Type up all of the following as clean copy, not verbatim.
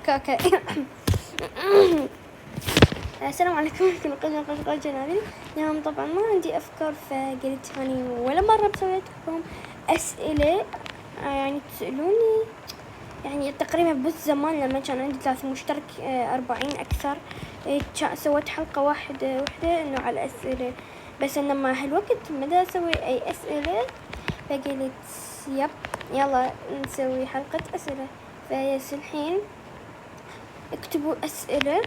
اوكي. السلام عليكم، كل قناة جنابي. اليوم طبعا ما عندي افكار، فقلت يعني ولا مرة بسوي لكم اسئلة يعني تسألوني. يعني تقريبا بس زمان لما كان عندي 3 مشترك 40 اكثر، سويت حلقة واحدة انه على الاسئلة، بس انما هالوقت ما اسوي اي اسئلة، فقلت يب يلا نسوي حلقة اسئلة. فيس الحين اكتبوا اسئلة،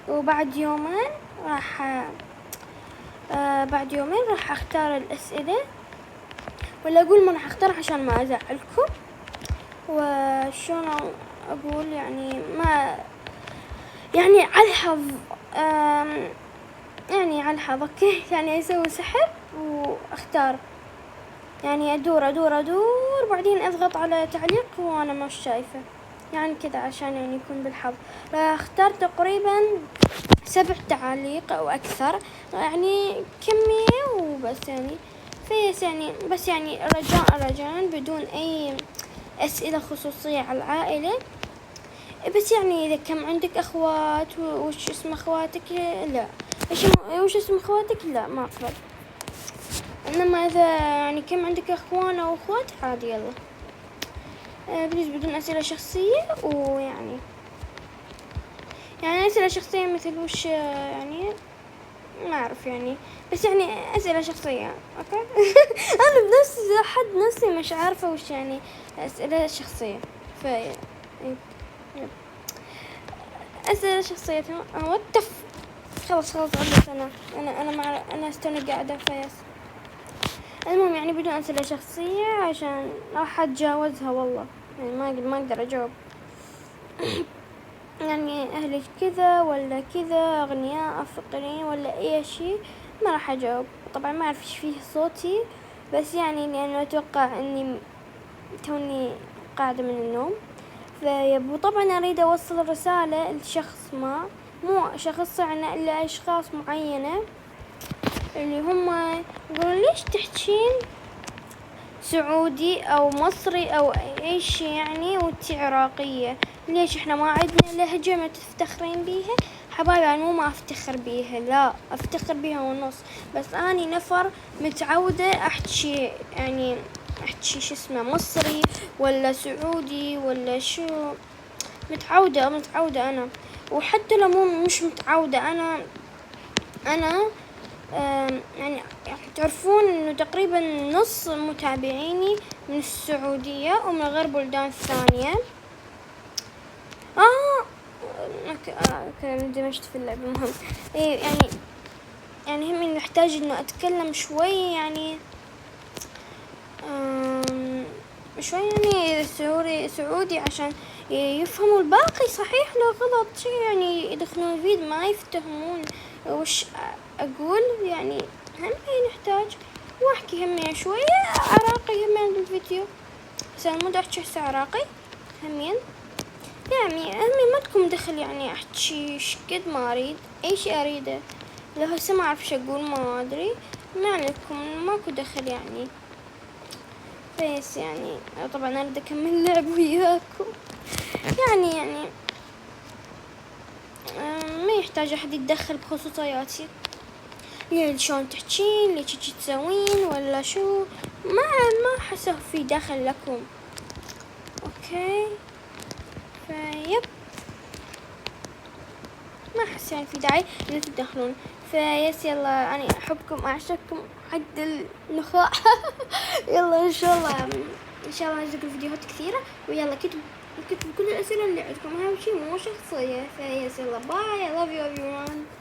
وبعد يومين راح اختار الاسئلة، ولا اقول ما راح اختار عشان ما ازعلكم. وشون اقول يعني ما يعني على الحظ، يعني على الحظ اوكي. يعني اسوي سحب واختار، يعني ادور بعدين اضغط على تعليق وانا مش شايفة، يعني كذا عشان يعني يكون بالحظ. فاختار تقريبا 7 تعاليق او اكثر، يعني كمية وبس. يعني فيس يعني بس يعني رجاء بدون اي اسئلة خصوصية على العائلة. بس يعني اذا كم عندك اخوات وش اسم اخواتك، لا وش اسم اخواتك، لا ما اقبل. انما اذا يعني كم عندك اخوان او اخوات عادي يلا. بليز بدون اسئلة شخصية، ويعني يعني اسئلة شخصية مثل وش يعني ما اعرف يعني، بس يعني اسئلة شخصية اوكي. انا بنفسي حد نفسي مش عارفة وش يعني اسئلة شخصية. اسئلة شخصية واتف. خلاص عدت. انا استنى قاعدة فيس. المهم يعني بدون اسئلة شخصية عشان راح اتجاوزها والله، يعني ما اقدر اجاوب. يعني اهلك كذا ولا كذا، اغنياء فقيرين ولا اي شيء، ما راح اجاوب. طبعا ما اعرف ايش فيه صوتي، بس يعني لانه اتوقع اني توني قاعدة من النوم. وطبعا اريد اوصل رسالة لشخص ما، مو شخص يعني الا اشخاص معينة، اللي هم يقولون ليش تحكين سعودي او مصري او اي شيء يعني وانتي عراقية، ليش احنا ما عندنا لهجة ما تفتخرين بيها؟ حبايبي انا مو ما افتخر بيها، لا افتخر بيها ونص، بس اني نفر متعودة احكي يعني احكي شو اسمه مصري ولا سعودي ولا شو، متعودة انا. وحتى لو مش متعودة انا يعني تعرفون انه تقريبا نص متابعيني من السعودية ومن غير بلدان الثانية. اندمجت في اللعبة. المهم ايه يعني هم نحتاج انه اتكلم شوي يعني شوي يعني سعودي عشان يفهموا الباقي صحيح لا غلط شيء، يعني يدخلون الفيديو ما يفتهمون وش اقول. يعني هم نحتاج واحكي هم شوية عراقي هم بالفيديو، بس انا مو احكي هسه عراقي همين. يعني همي ما تكون دخل يعني احكي شقد ما اريد اي شيء اريده، لو هسه ما اعرف شو اقول ما ادري، ما عليكم ماكو دخل يعني. بس يعني طبعا اريد اكمل لعب وياكم، يعني ما يحتاج احد يتدخل بخصوصياتي، يعني شلون تحكين ليش تسوين ولا شو، ما حسه في دخل لكم اوكي. فيب ما احس يعني في داعي ان تتدخلون. فيس يلا انا احبكم اعشقكم حد النخاع. يلا ان شاء الله نزل فيديوهات كثيرة، ويلا كتبوا كل الاسئلة اللي عندكم، اهم شيء مو شخصية. فيس يلا باي، I love you everyone.